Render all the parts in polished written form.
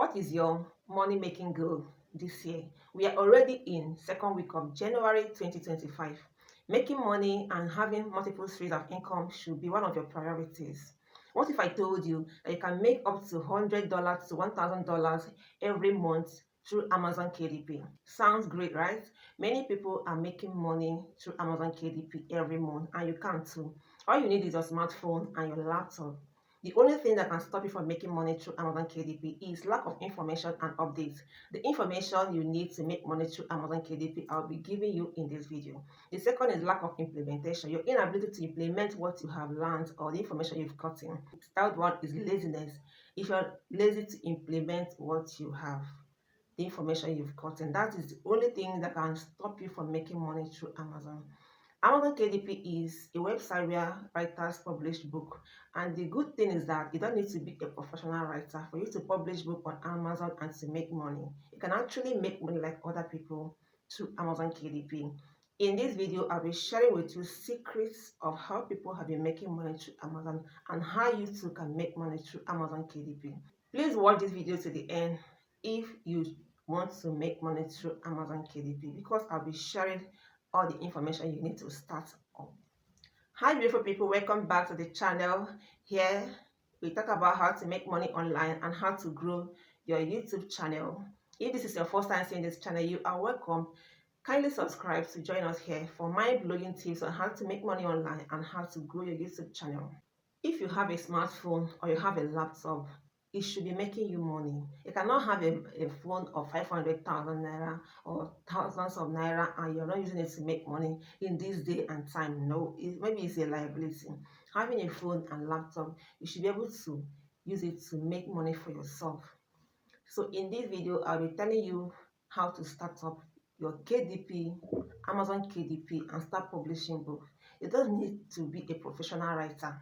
What is your money making goal this year? We are already in second week of January 2025. Making money and having multiple streams of income should be one of your priorities. What if I told you that you can make up to $100 to $1,000 every month through Amazon KDP? Sounds great, right? Many people are making money through Amazon KDP every month, and you can too. All you need is your smartphone and your laptop. The only thing that can stop you from making money through Amazon KDP is lack of information and updates. The information you need to make money through Amazon KDP, I'll be giving you in this video. The second is lack of implementation. Your inability to implement what you have learned or the information you've gotten. Third one is laziness. If you're lazy to implement what you have, the information you've gotten, that is the only thing that can stop you from making money through Amazon. Amazon KDP is a website where writers publish books, and the good thing is that you don't need to be a professional writer for you to publish book on Amazon and to make money. You can actually make money like other people through Amazon KDP. In this video, I'll be sharing with you secrets of how people have been making money through Amazon and how you too can make money through Amazon KDP. Please watch this video to the end if you want to make money through Amazon KDP, because I'll be sharing all the information you need to start up. Hi beautiful people, welcome back to the channel. Here we talk about how to make money online and how to grow your YouTube channel. If this is your first time seeing this channel, you are welcome. Kindly subscribe to join us here for mind-blowing tips on how to make money online and how to grow your YouTube channel. If you have a smartphone or you have a laptop, it should be making you money. You cannot have a phone of 500,000 naira or thousands of naira and you're not using it to make money in this day and time. No, maybe it's a liability. Having a phone and laptop, you should be able to use it to make money for yourself. So in this video, I'll be telling you how to start up your KDP, Amazon KDP, and start publishing books. You don't need to be a professional writer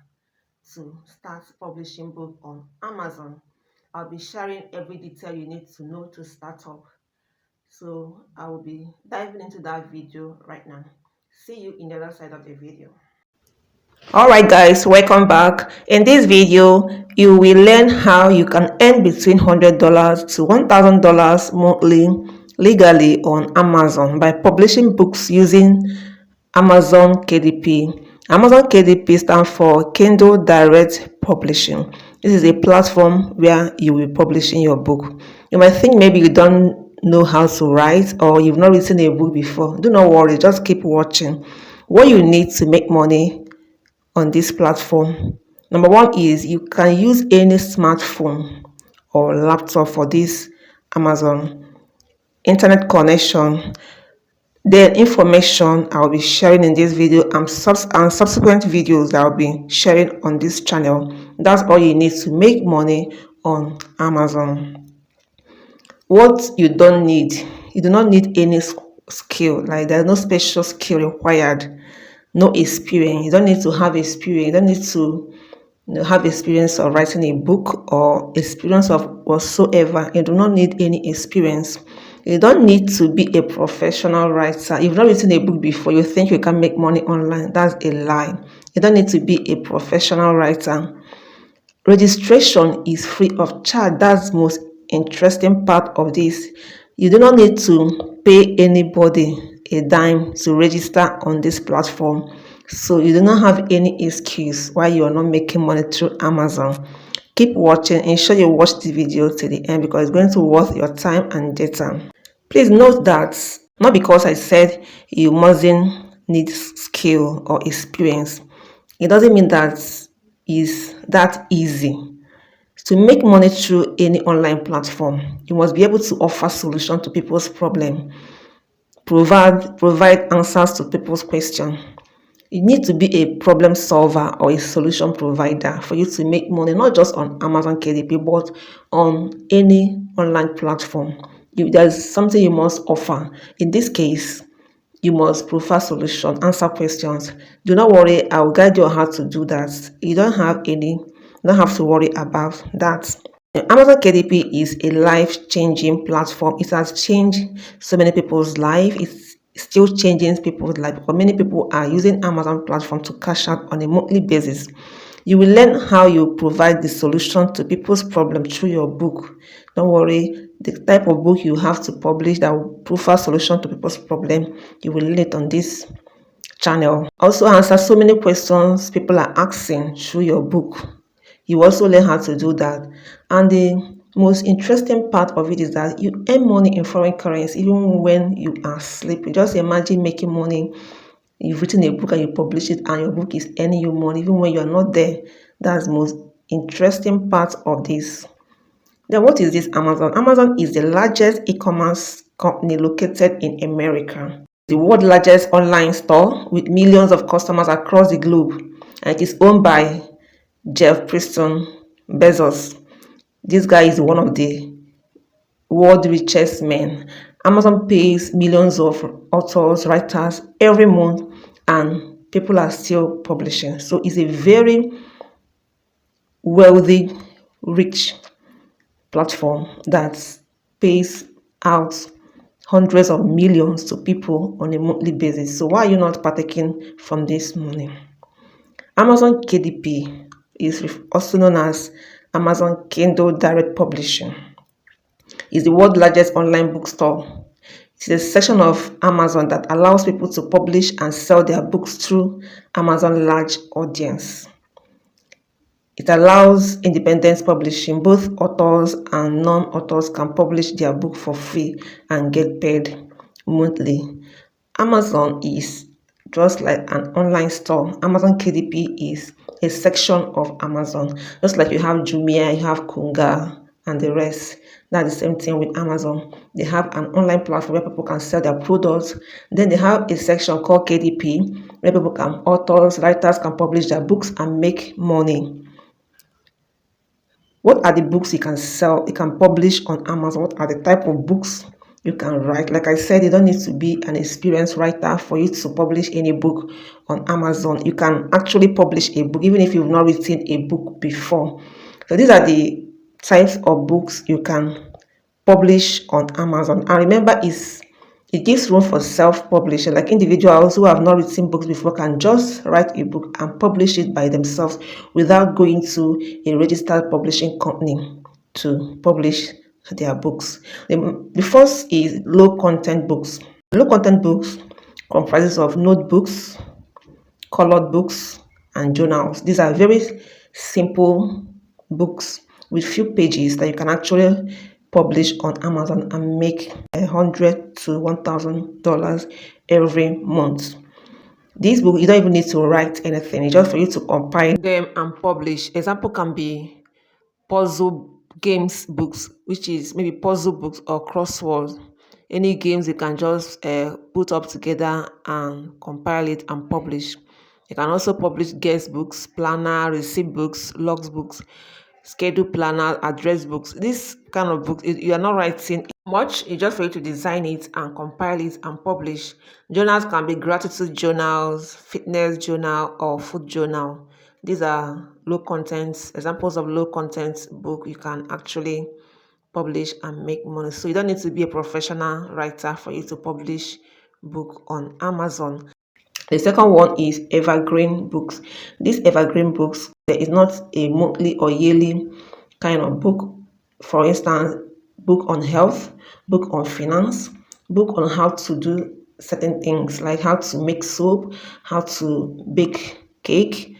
to start publishing book on Amazon. I'll be sharing every detail you need to know to start up. So I will be diving into that video right now. See you in the other side of the video. Alright guys, welcome back. In this video, you will learn how you can earn between $100 to $1,000 monthly legally on Amazon by publishing books using Amazon KDP. Amazon KDP stands for Kindle Direct Publishing. This is a platform where you will be publishing your book. You might think maybe you don't know how to write or you've not written a book before. Do not worry, just keep watching. What you need to make money on this platform. Number one is you can use any smartphone or laptop for this Amazon internet connection. The information I'll be sharing in this video and subsequent videos that I'll be sharing on this channel. That's all you need to make money on Amazon. What you don't need, you do not need any skill, like there's no special skill required, no experience. You don't need to have experience. You don't need to have experience of writing a book or experience of whatsoever. You do not need any experience. You don't need to be a professional writer. If you've not written a book before, you think you can make money online. That's a lie. You don't need to be a professional writer. Registration is free of charge. That's the most interesting part of this. You do not need to pay anybody a dime to register on this platform. So you do not have any excuse why you are not making money through Amazon. Keep watching. Ensure you watch the video to the end because it's going to be worth your time and data. Please note that not because I said you mustn't need skill or experience, it doesn't mean that is that easy. To make money through any online platform, you must be able to offer solutions to people's problems, provide answers to people's questions. You need to be a problem solver or a solution provider for you to make money, not just on Amazon KDP, but on any online platform. There's something you must offer. In this case, you must provide solutions, answer questions. Do not worry, I will guide you on how to do that. You don't have to worry about that. Amazon KDP is a life-changing platform. It has changed so many people's life. It's still changing people's life, but many people are using Amazon platform to cash out on a monthly basis. You will learn how you provide the solution to people's problem through your book. Don't worry, the type of book you have to publish that will provide solution to people's problem, you will learn it on this channel. Also answer so many questions people are asking through your book. You also learn how to do that. And the most interesting part of it is that you earn money in foreign currency even when you are sleeping. Just imagine making money. You've written a book and you publish it, and your book is earning you money even when you are not there. That's the most interesting part of this. Then what is this Amazon? Amazon is the largest e-commerce company located in America. The world's largest online store with millions of customers across the globe. And it is owned by Jeff Preston Bezos. This guy is one of the world richest men. Amazon pays millions of authors, writers every month, and people are still publishing. So it's a very wealthy, rich platform that pays out hundreds of millions to people on a monthly basis. So why are you not partaking from this money? Amazon KDP is also known as Amazon Kindle Direct Publishing. It's the world's largest online bookstore. It's a section of Amazon that allows people to publish and sell their books through Amazon large audience. It allows independent publishing. Both authors and non-authors can publish their book for free and get paid monthly. Amazon is just like an online store. Amazon KDP is a section of Amazon. Just like you have Jumia, you have Kunga, and the rest. That's the same thing with Amazon. They have an online platform where people can sell their products. Then they have a section called KDP where people can, authors, writers can publish their books and make money. What are the books you can sell, you can publish on Amazon? What are the type of books you can write? Like I said, you don't need to be an experienced writer for you to publish any book on Amazon. You can actually publish a book even if you've not written a book before. So these are the types of books you can publish on Amazon. And remember, it gives room for self-publishing. Like individuals who have not written books before can just write a book and publish it by themselves without going to a registered publishing company to publish their books. The first is low content books. Low content books comprises of notebooks, colored books, and journals. These are very simple books with few pages that you can actually publish on Amazon and make $100 to $1,000 every month. These books, you don't even need to write anything. It's just for you to compile them and publish. Example can be puzzle games books, which is maybe puzzle books or crosswords. Any games you can just put up together and compile it and publish. You can also publish guest books, planner, receipt books, logs books, schedule planner, address books. This kind of books, you are not writing much. It's just for you to design it and compile it and publish. Journals can be gratitude journals, fitness journal, or food journal. These are low content examples of low content book you can actually publish and make money. So you don't need to be a professional writer for you to publish book on Amazon. The second one is evergreen books. These evergreen books, there is not a monthly or yearly kind of book. For instance, book on health, book on finance, book on how to do certain things like how to make soap, how to bake cake.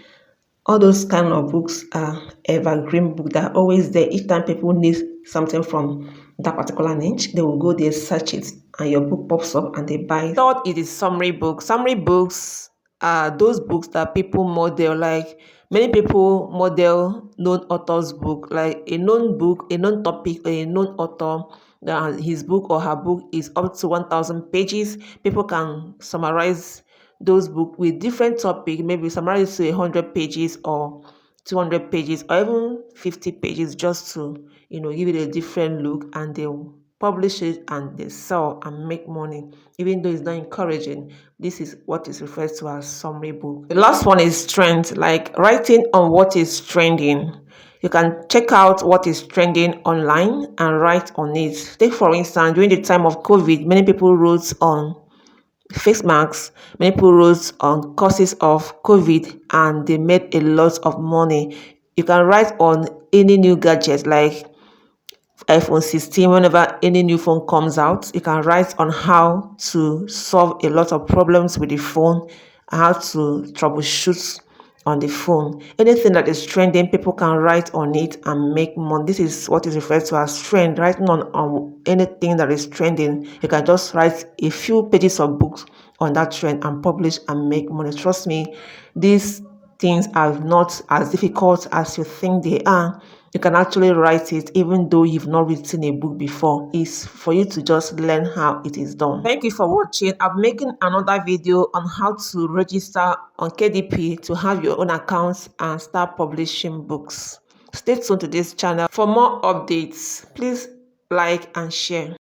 All those kind of books are evergreen books that are always there. Each time people need something from that particular niche, they will go there, search it, and your book pops up and they buy it. Third, it is summary books. Summary books are those books that people model. Like many people model known authors' book, like a known book, a known topic, or a known author. That his book or her book is up to 1,000 pages. People can summarize those books with different topic, maybe summarize to 100 pages or 200 pages or even 50 pages, just to give it a different look, and they'll publish it and they sell and make money. Even though it's not encouraging, this is what is referred to as summary book. The last one is trend, like writing on what is trending. You can check out what is trending online and write on it. Take for instance, during the time of COVID, many people wrote on face masks. Many people wrote on causes of COVID and they made a lot of money. You can write on any new gadget like iPhone 16. Whenever any new phone comes out, you can write on how to solve a lot of problems with the phone, how to troubleshoot on the phone. Anything that is trending, people can write on it and make money. This is what is referred to as trend. Writing on anything that is trending, you can just write a few pages of books on that trend and publish and make money. Trust me, these things are not as difficult as you think they are. You can actually write it even though you've not written a book before. It's for you to just learn how it is done. Thank you for watching. I'm making another video on how to register on KDP to have your own accounts and start publishing books. Stay tuned to this channel for more updates. Please like and share.